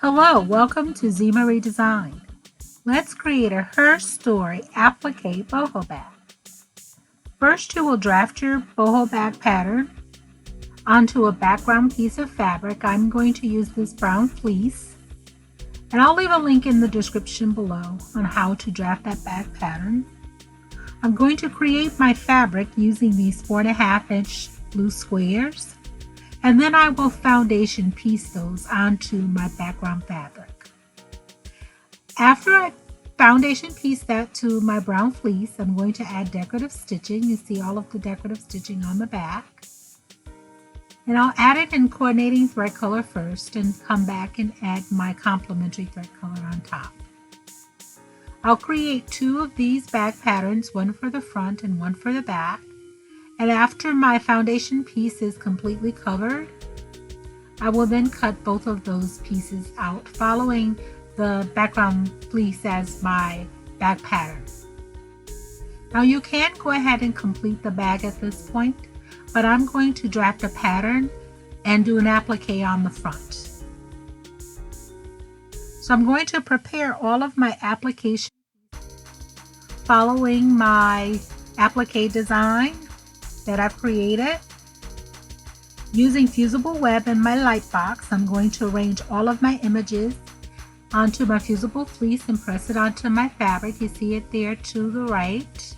Hello, welcome to Z Marie Design. Let's create a Her Story applique boho bag. First, you will draft your boho bag pattern onto a background piece of fabric. I'm going to use this brown fleece, and I'll leave a link in the description below on how to draft that bag pattern. I'm going to create my fabric using these 4.5-inch blue squares, and then I will foundation piece those onto my background fabric. After I foundation piece that to my brown fleece, I'm going to add decorative stitching. You see all of the decorative stitching on the back. And I'll add it in coordinating thread color first and come back and add my complementary thread color on top. I'll create 2 of these bag patterns, one for the front and one for the back. And after my foundation piece is completely covered, I will then cut both of those pieces out, following the background fleece as my bag pattern. Now you can go ahead and complete the bag at this point, but I'm going to draft a pattern and do an applique on the front. So I'm going to prepare all of my application following my applique design that I've created. Using fusible web in my light box, I'm going to arrange all of my images onto my fusible fleece and press it onto my fabric. You see it there to the right.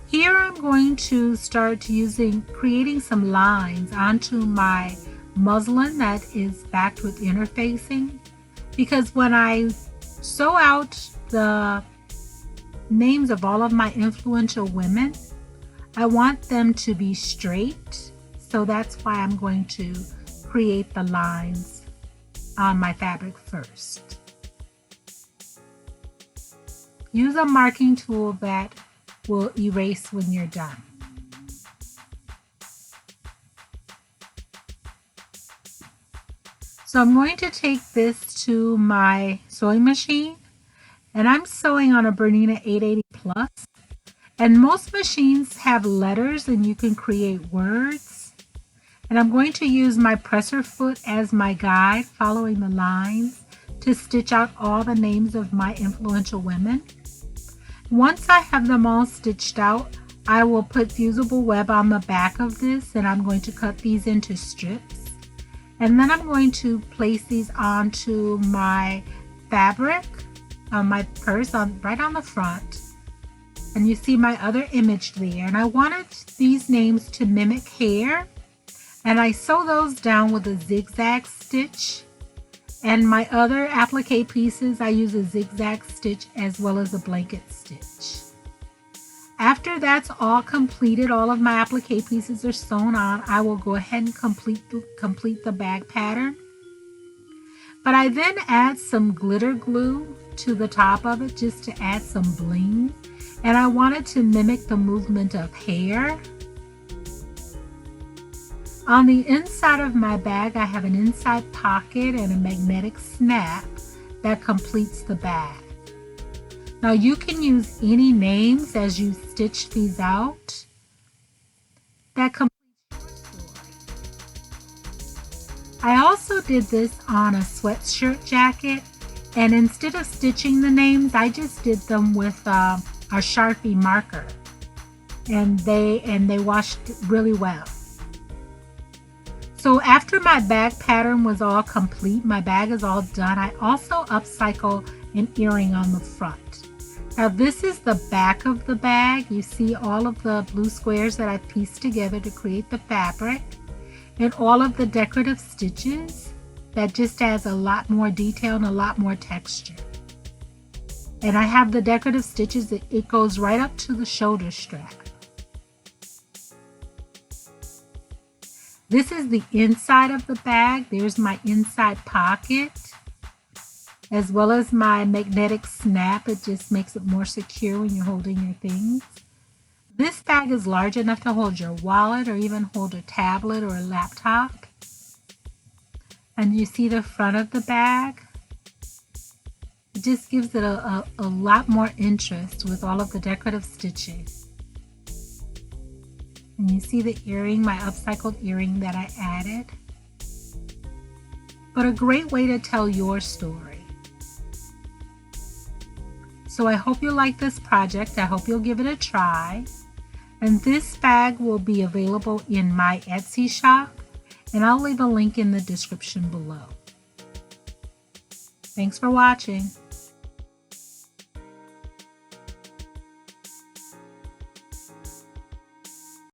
Here I'm going to start creating some lines onto my muslin that is backed with interfacing, because when I sew out the names of all of my influential women, I want them to be straight, so that's why I'm going to create the lines on my fabric first. Use a marking tool that will erase when you're done. So I'm going to take this to my sewing machine, and I'm sewing on a Bernina 880 Plus. And most machines have letters and you can create words. And I'm going to use my presser foot as my guide, following the lines to stitch out all the names of my influential women. Once I have them all stitched out, I will put fusible web on the back of this, and I'm going to cut these into strips. And then I'm going to place these onto my fabric, on my purse, right on the front. And you see my other image there, and I wanted these names to mimic hair, and I sew those down with a zigzag stitch. And my other applique pieces, I use a zigzag stitch as well as a blanket stitch. After that's all completed, all of my applique pieces are sewn on, I will go ahead and complete the bag pattern. But I then add some glitter glue to the top of it just to add some bling. And I wanted to mimic the movement of hair. On the inside of my bag, I have an inside pocket and a magnetic snap that completes the bag. Now you can use any names as you stitch these out. That completes your story. I also did this on a sweatshirt jacket, and instead of stitching the names, I just did them with a Sharpie marker, and they washed really well. So after my bag pattern was all complete, my bag is all done, I also upcycle an earring on the front. Now this is the back of the bag. You see all of the blue squares that I pieced together to create the fabric, and all of the decorative stitches that just adds a lot more detail and a lot more texture. And I have the decorative stitches, it goes right up to the shoulder strap. This is the inside of the bag. There's my inside pocket, as well as my magnetic snap. It just makes it more secure when you're holding your things. This bag is large enough to hold your wallet or even hold a tablet or a laptop. And you see the front of the bag? It just gives it a lot more interest with all of the decorative stitching. And you see the earring, my upcycled earring that I added. but a great way to tell your story. So I hope you like this project. I hope you'll give it a try. And this bag will be available in my Etsy shop, and I'll leave a link in the description below. Thanks for watching.